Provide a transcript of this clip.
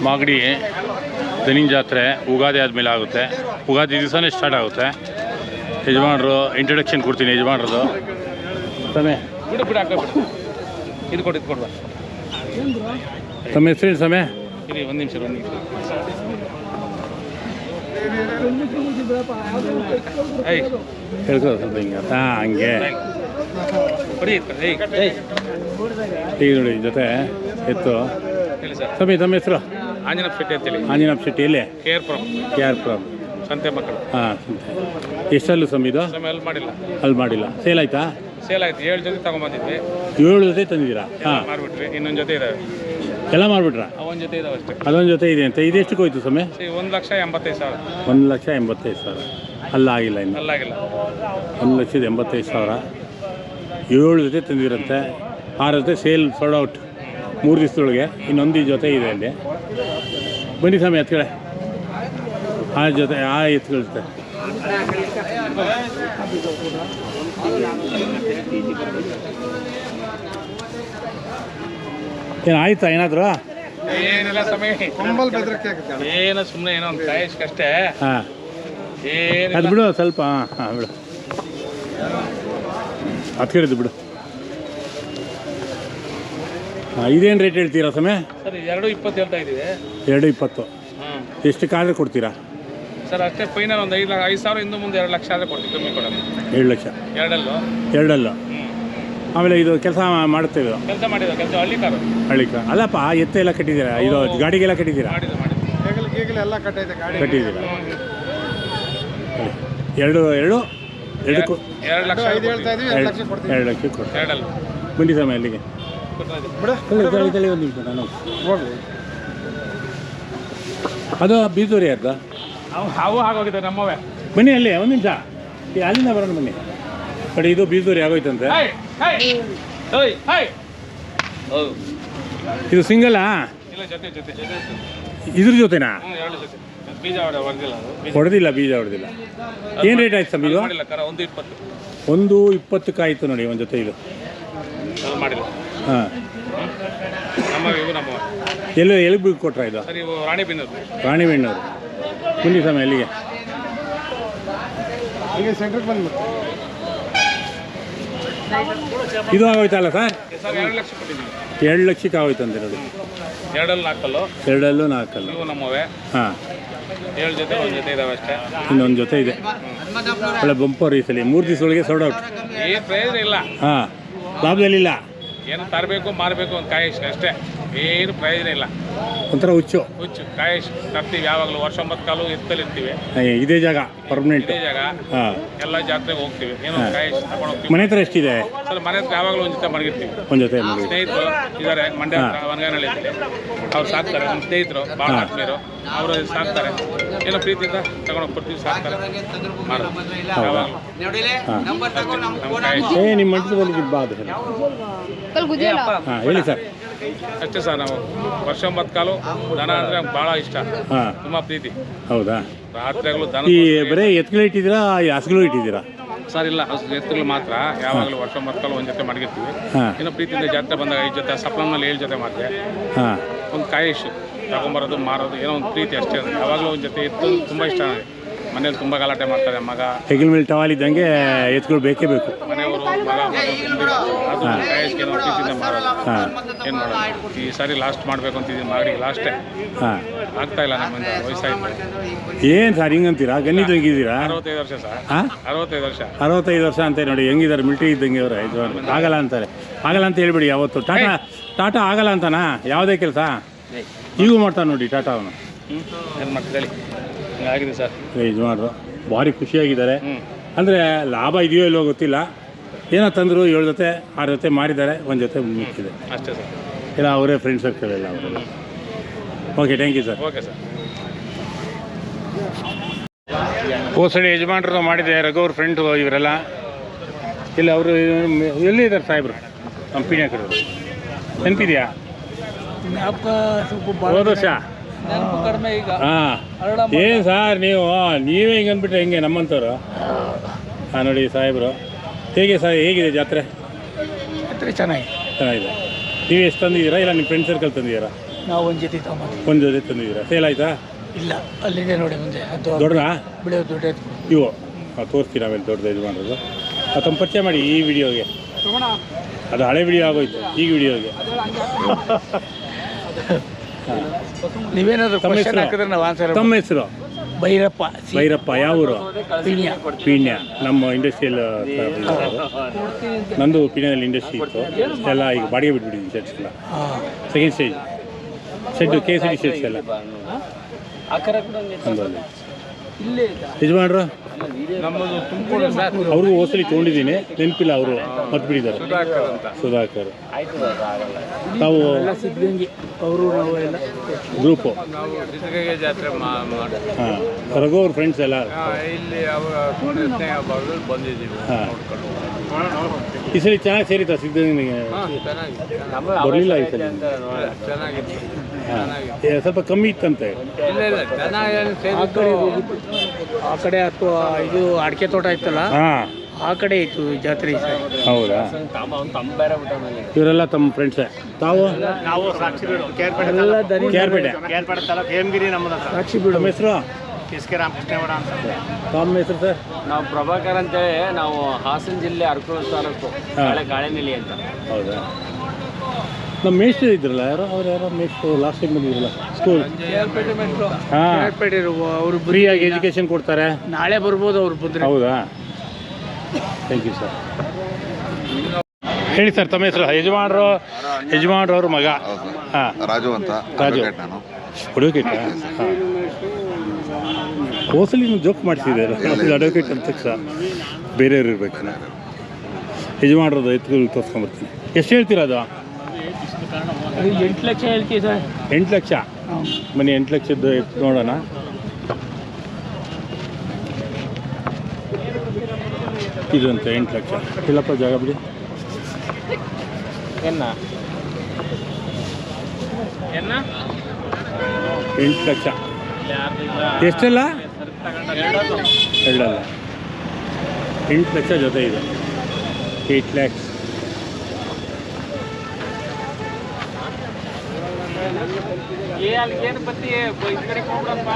ಮಾಗಡಿ ದನಿನ ಜಾತ್ರೆ ಉಗಾದಿ ಆದಮೇಲೆ ಆಗುತ್ತೆ. ಉಗಾದಿ ದಿವಸನೇ ಸ್ಟಾರ್ಟ್ ಆಗುತ್ತೆ. ಯಜಮಾನರು ಇಂಟ್ರಡಕ್ಷನ್ ಕೊಡ್ತೀನಿ ಯಜಮಾನ್ರದ್ದು. ಸಮಯ ಇದು ಕೊಡುವ ತಮ್ಮ ಹೆಸರೇನು ಸಮಯ? ಇರಿ ಒಂದು ನಿಮಿಷ ಹೇಳ್ಕೋ ಸ್ವಲ್ಪ ಹಿಂಗೆ ಹಂಗೆ ಈಗ ನೋಡಿ ಜೊತೆ ಎತ್ತು ಸಮಯ. ತಮ್ಮ ಹೆಸರು? ಆಂಜನಪ್ಪ ಶೆಟ್ಟಿ ಅಂತೇಳಿ. ಆಂಜನಪ್ಪ ಶೆಟ್ಟಿ ಎಲ್ಲಿ? KR-ಪುರಂ ಸಂತೆ ಮಕ್ಕಳು. ಹಾಂ ಸಂತೆ. ಎಷ್ಟಲ್ಲೂ ಇದು ಅಲ್ಲಿ ಮಾಡಿಲ್ಲ. ಅಲ್ಲಿ ಮಾಡಿಲ್ಲ. ಸೇಲ್ ಆಯ್ತಾ? ಸೇಲ್ ಆಯ್ತು. 7 ಜೊತೆ ತಗೊಂಬಂದಿದ್ವಿ. 7 ಜೊತೆ ತಂದಿದ್ದೀರಾ? ಹಾಂ ಮಾರ್ಬಿಟ್ವಿ. ಇನ್ನೊಂದು ಜೊತೆ ಇದಾವೆ. ಎಲ್ಲ ಮಾಡಿಬಿಟ್ರಾ? ಒಂದು ಜೊತೆ ಇದಾವೆ ಅಷ್ಟೇ. ಅದೊಂದು ಜೊತೆ ಇದೆ ಅಂತ. ಇದೆಷ್ಟಕ್ಕೆ ಹೋಯ್ತು ಸಮಯ? 1,85,000. 1,85,000. ಅಲ್ಲಾಗಿಲ್ಲ ಇನ್ನು. ಅಲ್ಲಾಗಿಲ್ಲ. 1,85,000. 7 ಜೊತೆ ತಂದಿರಂತೆ. 6 ಜೊತೆ ಸೇಲ್ ಸೋಲ್ಡ್ ಔಟ್ 3 ದಿವಸದೊಳಗೆ. ಇನ್ನೊಂದು ಜೊತೆ ಇದೆ ಅಲ್ಲಿ. ಬನ್ನಿ ಸಮಯ ಎತ್ಕಡೆ. ಆ ಜೊತೆ ಆ ಎತ್ಗಳ ಜೊತೆ ಏನು ಆಯ್ತಾ ಏನಾದರೂ? ಏನಿಲ್ಲ ಸಮಯ. ಏನು ಸುಮ್ಮನೆ ಏನೋ ಒಂದು ಕಾಯಿಸ್ಕಷ್ಟೇ. ಹಾಂ ಏನು ಅದು ಬಿಡು ಸ್ವಲ್ಪ. ಹಾಂ ಬಿಡು ಅದು ಕೇಳಿದ್ದು ಬಿಡು. ಹಾಂ ಇದೇನು ರೇಟ್ ಹೇಳ್ತೀರಾ ಸಮಯ? ಸರ್ 2,20 ಹೇಳ್ತಾ ಇದ್ದೀವಿ. 2,20. ಎಷ್ಟಕ್ಕಾದ್ರೆ ಕೊಡ್ತೀರಾ ಸರ್? ಅಷ್ಟೇ ಫೈನಲ್ ಒಂದು 5,000 ಇಂದು ಮುಂದೆ 2 ಲಕ್ಷ ಆದರೆ ಕೊಡ್ತೀವಿ. ಕಮ್ಮಿ ಕೊಡೋದು. 2 ಲಕ್ಷ. ಎರಡಲ್ಲು. ಆಮೇಲೆ ಇದು ಕೆಲಸ ಮಾಡುತ್ತೇವೆ. ಕೆಲಸ ಮಾಡಿದ ಕೆಲಸ ಹಳ್ಳಿಕ ಅಲ್ಲಪ್ಪ. ಎತ್ತ ಎಲ್ಲ ಕಟ್ಟಿದ್ದೀರಾ? ಇದು ಗಾಡಿಗೆಲ್ಲ ಕಟ್ಟಿದ್ದೀರಾ? ಎಲ್ಲ ಕಟ್ಟಿದ್ದೀರಾ? 2 ಲಕ್ಷ 2 ಲಕ್ಷ ಕೊಡ್ತೀವಿ. ಬನ್ನಿ ಸಮಯ ಅಲ್ಲಿಗೆ. ಒಂದು ನಿಮಿಷ ನಾನು ಅದು ಬೀಜೂರಿ ಅರ್ಧ ಅವು ಆಗೋಗಿದೆ ನಮ್ಮವೇ. ಬನ್ನಿ ಅಲ್ಲಿ ಒಂದು ನಿಮಿಷ. ಅಲ್ಲಿಂದ ಬರೋಣ ಬನ್ನಿ. ಕಡೆ ಇದು ಬೀಜೂರಿ ಆಗೋಯ್ತಂತೆ. ಇದು ಸಿಂಗಲ್ಲಾ? ಇದ್ರ ಜೊತೆನಾ? ಹೊಡೆದಿಲ್ಲ. ಬೀಜ ಹೊಡೆದಿಲ್ಲ. ಏನು ರೇಟ್ ಆಯ್ತು ಸರ್ ಇದು? 1,20 ಆಯಿತು ನೋಡಿ ಒಂದು ಜೊತೆ ಇದು. ಹಾಂ ಎಲ್ಲಿ ಬೀಗ ಕೊಟ್ರ ಇದು? ರಾಣಿಬೆನ್ನೂರು. ಬನ್ನಿ ಸಮಯ ಅಲ್ಲಿಗೆ. ಇದು ಆಗೋಯ್ತಲ್ಲ ಸರ್? 2 ಲಕ್ಷಕ್ಕೆ ಆಗೋಯ್ತಂತೆ ನೋಡಿ. 2 4 ಹಾಂ. 7 ಜೊತೆ ಒಂದು ಜೊತೆ ಇದಾವೆ ಅಷ್ಟೇ. ಇನ್ನೊಂದು ಜೊತೆ ಇದೆ. ಒಳ್ಳೆ ಬಂಪರ್ ಈ ಸಲ. 3 ದಿವಸದೊಳಗೆ ಸೋಲ್ಡ್ ಔಟ್. ಏನು ಪ್ರಯೋಜನ ಇಲ್ಲ. ಹಾಂ ಲಾಭದಲ್ಲಿಲ್ಲ. ಏನು ತರಬೇಕು ಮಾರಬೇಕು ಒಂದು ಕಾಯಿಸ್ ಅಷ್ಟೇ. ಏನು ಪ್ರಯೋಜನ ಇಲ್ಲ. ಒಂಥರ ಹುಚ್ಚು ಕಾಯಿಸ್ ತರ್ತೀವಿ. ಯಾವಾಗಲೂ ವರ್ಷ 9 ಕಾಲು ಎತ್ತಲಿರ್ತೀವಿ. ಇದೇ ಜಾಗ ಪರ್ಮನೆಂಟ್. ಇದೇ ಜಾಗ. ಹಾಂ ಎಲ್ಲ ಜಾತ್ರೆಗೆ ಹೋಗ್ತೀವಿ. ಏನೋ ಕಾಯಿಸ್ ತಗೊಂಡು ಹೋಗ್ತೀವಿ. ಮನೆ ಹತ್ರ ಎಷ್ಟಿದೆ? ಸರ್ ಮನೆ ಹತ್ರ ಯಾವಾಗಲೂ ಒಂದು ಜೊತೆ ಮಡಗಿರ್ತೀವಿ. ಒಂದು ಜೊತೆ ಸ್ನೇಹಿತರು ಇದ್ದಾರೆ ಮಂಡ್ಯ ಹತ್ರ ವನಗಾನಹಳ್ಳಿ ಅಂತೇಳಿ. ಅವ್ರು ಸಾಕ್ತಾರೆ. ನಮ್ಮ ಸ್ನೇಹಿತರು ಭಾಳ ಆತ್ಮೀಯರು. ಅವರು ಸಾಕ್ತಾರೆ. ಏನೋ ಪ್ರೀತಿಯಿಂದ ತಗೊಂಡೋಗಿ ಕೊಡ್ತೀವಿ. ಸಾಕ್ತಾರೆ ಮಾಡೋದು. ನಿಮ್ಮ ಮಂಟಪದಲ್ಲಿ ಬಾ ಅದು. ಹಾಂ ಹೇಳಿ ಸರ್. ಅಷ್ಟೇ ಸರ್. ನಾವು ವರ್ಷ 9 ಕಾಲು ದನ ಅಂದರೆ ಭಾಳ ಇಷ್ಟ. ಹಾಂ ತುಂಬ ಪ್ರೀತಿ. ಹೌದಾ? ರಾತ್ರಿಗಳು ದನ ಈ ಬರೀ ಎತ್ತುಗಳು ಇಟ್ಟಿದ್ದೀರಾ ಹಸುಗಳು ಇಟ್ಟಿದ್ದೀರಾ? ಸರ್ ಇಲ್ಲ, ಎತ್ತುಗಳು ಮಾತ್ರ. ಯಾವಾಗಲೂ ವರ್ಷ 9 ಕಾಲು ಒಂದು ಜೊತೆ ಮಡಗಿರ್ತೀವಿ. ಇನ್ನೂ ಪ್ರೀತಿಯಿಂದ ಜಾತ್ರೆ ಬಂದಾಗ 5 ಜೊತೆ ಸಪ್ಲಮ್ನಲ್ಲಿ 7 ಜೊತೆ ಮಾಡ್ತೀವಿ. ಒಂದು ಕಾಯಿಶ್ ತಗೊಂಬರೋದು ಮಾರೋದು ಏನೋ ಒಂದು ಪ್ರೀತಿ ಅಷ್ಟೇ. ಯಾವಾಗಲೂ ಒಂದು ಜೊತೆ ಎತ್ತು ತುಂಬ ಇಷ್ಟ ನನಗೆ. ಮನೇಲಿ ತುಂಬ ಗಲಾಟೆ ಮಾಡ್ತಾರೆ. ಮಗ ಹೆಗಲ ಮೇಲೆ ಟವಾಲ್ ಇದ್ದಂಗೆ ಎತ್ತುಗಳು ಬೇಕೇ ಬೇಕು. ಮನೆಯವರು ಮಗ ಕಾಯಿಸ್ಗೆ ಏನೋ ಪ್ರೀತಿಯಿಂದ ಮಾರೋದು. ಏನು ಮಾಡೋದು? ಈ ಸಾರಿ ಲಾಸ್ಟ್ ಮಾಡಬೇಕು ಅಂತಿದ್ದೀನಿ. ಮಾಡಿ ಲಾಸ್ಟೇ ಆಗ್ತಾ ಇಲ್ಲ. ನಮ್ಮಿಂದ ವಯಸ್ಸಾಯ್ತು. ಏನು ಸರ್ ಹಿಂಗಂತೀರಾ? ಗಣ್ಣಿದ್ದು ಹೆಂಗಿದ್ದೀರಾ? 65 ವರ್ಷ ಸರ್. 65 ವರ್ಷ. 65 ವರ್ಷ ಅಂತ ನೋಡಿ ಹೆಂಗಿದ್ದಾರೆ. ಮಿಲ್ಟ್ರಿ ಇದ್ದಂಗೆ ಅವರೇ. ಆಗಲ್ಲ ಅಂತಾರೆ. ಆಗಲ್ಲ ಅಂತ ಹೇಳ್ಬಿಡಿ ಯಾವತ್ತು. ಟಾಟಾ ಆಗಲ್ಲ ಅಂತನಾ? ಯಾವುದೇ ಕೆಲಸ ಈಗೂ ಮಾಡ್ತಾನೆ ನೋಡಿ ಟಾಟಾ ಅವನು. ಏನು ಮಾಡ್ತಿದ್ದೆ ಆಗಿದೆ ಸರ್. ಯಜಮಾನರು ಭಾರಿ ಖುಷಿಯಾಗಿದ್ದಾರೆ. ಅಂದರೆ ಲಾಭ ಇದೆಯೋ ಇಲ್ಲೋ ಗೊತ್ತಿಲ್ಲ. ಏನೋ ತಂದರು 7 ಜೊತೆ 6 ಜೊತೆ ಮಾರಿದ್ದಾರೆ. ಒಂದು ಜೊತೆ ಮುಚ್ಚಿದೆ ಅಷ್ಟೇ ಸರ್. ಇಲ್ಲ ಅವರೇ ಫ್ರೆಂಡ್ಸ್ ಸರ್ಕಲ್ ಎಲ್ಲ ಅವರೆಲ್ಲ. Okay thank you sir. Okay sir. ಹೋಸಡಿ ಯಜಮಾನರು ಮಾಡಿದೆ. ರಘುವ್ರ ಫ್ರೆಂಡು ಇವರೆಲ್ಲ. ಇಲ್ಲ ಅವರು ಎಲ್ಲಿ ಇದ್ದಾರೆ ಸಾಹೇಬ್ರು? ನಮ್ಮ ಪಿಣ್ಯಕರು ನೆನಪಿದೆಯಾ? ಹೋದ ವರ್ಷ. ಹಾಂ ಏನು ಸಾರ್ ನೀವೇ ಹಿಂಗೆ ಅಂದ್ಬಿಟ್ರೆ ಹೆಂಗೆ ನಮ್ಮಂಥವ್ರು? ಹಾಂ ನೋಡಿ ಸಾಹೇಬರು. ಹೇಗಿದೆ ಜಾತ್ರೆ? ಚೆನ್ನಾಗಿದೆ. ನೀವು ಎಷ್ಟು ತಂದಿದ್ದೀರಾ? ಇಲ್ಲ ನಿಮ್ಮ ಫ್ರೆಂಡ್ ಸರ್ಕಲ್ ತಂದಿದ್ದೀರಾ? ನಾವು ಒಂದು ಜೊತೆ ತಗೊಂಬಂದ್ವಿ. ಒಂದು ಜೊತೆ ತಂದಿದ್ದೀರಾ? ಸೇಲ್ ಆಯ್ತಾ? ಇಲ್ಲ, ಅಲ್ಲಿದೆ ನೋಡಿ ಮುಂದೆ, ಅದು ದೊಡ್ಡದಾ? ಬಿಳಿಯೋ ದೊಡ್ಡ ಇವು ತೋರಿಸ್ತೀವಿ ನಾವೇನು ದೊಡ್ಡದು ಇದು ಮಾಡೋದು. ಅದು ತಮ್ಮ ಪರಿಚಯ ಮಾಡಿ ಈ ವಿಡಿಯೋಗೆ. ಅದು ಹಳೆ ವಿಡಿಯೋ ಆಗೋಯ್ತು, ಈಗ ವಿಡಿಯೋಗೆ. ನೀವೇನಾದ್ರು ತಮ್ಮ ಕ್ವಶನ್ ಹೆಸರು? ಹಾಕಿದ್ರೆ ನಾವು ಆನ್ಸರ್. ತಮ್ಮ ಹೆಸರು? ಭೈರಪ್ಪ. ಭೈರಪ್ಪ. ಯಾವ ಊರು? ಪೀಣ್ಯ. ಪೀಣ್ಯ. ನಮ್ಮ ಇಂಡಸ್ಟ್ರಿಯಲ್ ನಂದು ಪೀಣ್ಯದಲ್ಲಿ ಇಂಡಸ್ಟ್ರಿ ಇತ್ತು. ಎಲ್ಲ ಈಗ ಬಾಡಿಗೆ ಬಿಟ್ಬಿಟ್ಟಿದ್ದೀನಿ ಶೆಡ್ಸ್ ಎಲ್ಲ. Second stage shed KCD sheds ಎಲ್ಲ ಅಂದಲ್ಲಿ. ಯಜಮಾನ್ರು ನಮ್ಮದು ತುಮಕೂರು ಸರ್. ಅವ್ರಿಗೂ ಹೋಸಲಿ ತೊಗೊಂಡಿದ್ದೀನಿ, ನೆನಪಿಲ್ಲ, ಅವರು ಮರ್ತ್ಬಿಟ್ಟಿದ್ದಾರೆ. ಸುಧಾಕರ್. ತಾವು ಸಿದ್ಧಗಂಗೆ ಅವರು ನಾವು ಎಲ್ಲ ಗ್ರೂಪು? ನಾವು ಸಿದ್ಧಗಂಗೆ ಜಾತ್ರೆ ಹಾಂ. ರಘು ಅವ್ರ ಫ್ರೆಂಡ್ಸ್ ಎಲ್ಲ ಇಲ್ಲಿ ಬಂದಿದ್ದೀವಿ. ಹಾಂ. ಈ ಸರಿ ಚೆನ್ನಾಗಿ ಸೇರಿತಾ ಸಿದ್ಧಗಂಗೆಗೆ? ಬರಲಿಲ್ಲ ಈ ಸರಿ. ಚೆನ್ನಾಗಿತ್ತು. ಹಾಂ. ಸ್ವಲ್ಪ ಕಮ್ಮಿ ಇತ್ತಂತೆ. ಇಲ್ಲ ಇಲ್ಲ ಚೆನ್ನಾಗಿ ಆ ಕಡೆ ಅಥವಾ ಇದು ಅಡಿಕೆ ತೋಟ ಇತ್ತಲ್ಲ, ಹಾಂ, ಆ ಕಡೆ ಇತ್ತು ಜಾತ್ರೆ. ಹೌದಾ? ಇವರೆಲ್ಲ ತಮ್ಮ ಫ್ರೆಂಡ್ಸೇ. ತಾವು? ನಾವು ಕೇರ್ಪೇಟೆ. ಹೇಮಗಿರಿ ನಮ್ಮದು ಸಾಕ್ಷಿ ಬಿಡು. ನಮ್ಮ ಹೆಸರು? SK ರಾಮಕೃಷ್ಣೇಗೌಡ ಅಂತ. ತಮ್ಮ ಹೆಸರು ಸರ್? ನಾವು ಪ್ರಭಾಕರ್ ಅಂತೇಳಿ, ನಾವು ಹಾಸನ ಜಿಲ್ಲೆ ಅರಕೂರು ತಾಲೂಕು ಗಾಳೆನಳ್ಳಿ ಅಂತ. ಹೌದಾ? ನಮ್ಮ ಮೇಷ್ಟ್ರು ಇದ್ರಲ್ಲ, ಯಾರೋ ಅವ್ರು ಯಾರೋ ಮೇಷ್ಟ್ರು ಲಾಸ್ಟ್ ಟೈಮ್ ಬಂದಿದ್ರಲ್ಲ ಸ್ಕೂಲ್. ಹಾಂ, ಅವರು ಫ್ರೀಯಾಗಿ ಎಜುಕೇಷನ್ ಕೊಡ್ತಾರೆ. ನಾಳೆ ಬರ್ಬೋದು ಅವ್ರು ಬಂದರೆ. ಹೌದಾ? Thank you sir. ಹೇಳಿ ಸರ್, ತಮ್ಮ ಹೆಸರು? ಯಜಮಾನ್ರು ಅವ್ರ ಮಗ. ಹಾಂ, ರಾಜು ಅಂತ. ರಾಜು. ನಾನು ಅಡ್ವೊಕೇಟಾ? ಹಾಂ. ಹೋಸಲಿ ಜೋಕ್ ಮಾಡಿಸಿದ್ದಾರೆ ಅಡ್ವೊಕೇಟ್ ಅಂತ ತಕ್ಷಣ ಬೇರೆಯವ್ರು ಇರ್ಬೇಕು. ಯಜಮಾನ್ರದ್ದು ಎತ್ತುಗಳು ತೋರಿಸ್ಕೊಂಬರ್ತೀನಿ. ಎಷ್ಟು ಹೇಳ್ತೀರಾ ಅದು? 8 ಲಕ್ಷ ಹೇಳ್ತೀವಿ ಸರ್. 8 ಲಕ್ಷ? ಬನ್ನಿ, 8 ಲಕ್ಷದ್ದು ಎತ್ತು ನೋಡೋಣ. ಇದಂತೆ 8 ಲಕ್ಷ. ಇಲ್ಲಪ್ಪ, ಜಾಗ ಬಿಡಿ. 8 ಲಕ್ಷ. ಎಷ್ಟೆಲ್ಲ? ಎರಡಲ್ಲ. 8 ಲಕ್ಷ ಜೊತೆ ಇದೆ. 8 ಲ್ಯಾಕ್ಸ್. ಏನು ಬತ್ತಿ ಈ ಕಡೆ ಹೋಗ್ಬಿಡಪ್ಪ.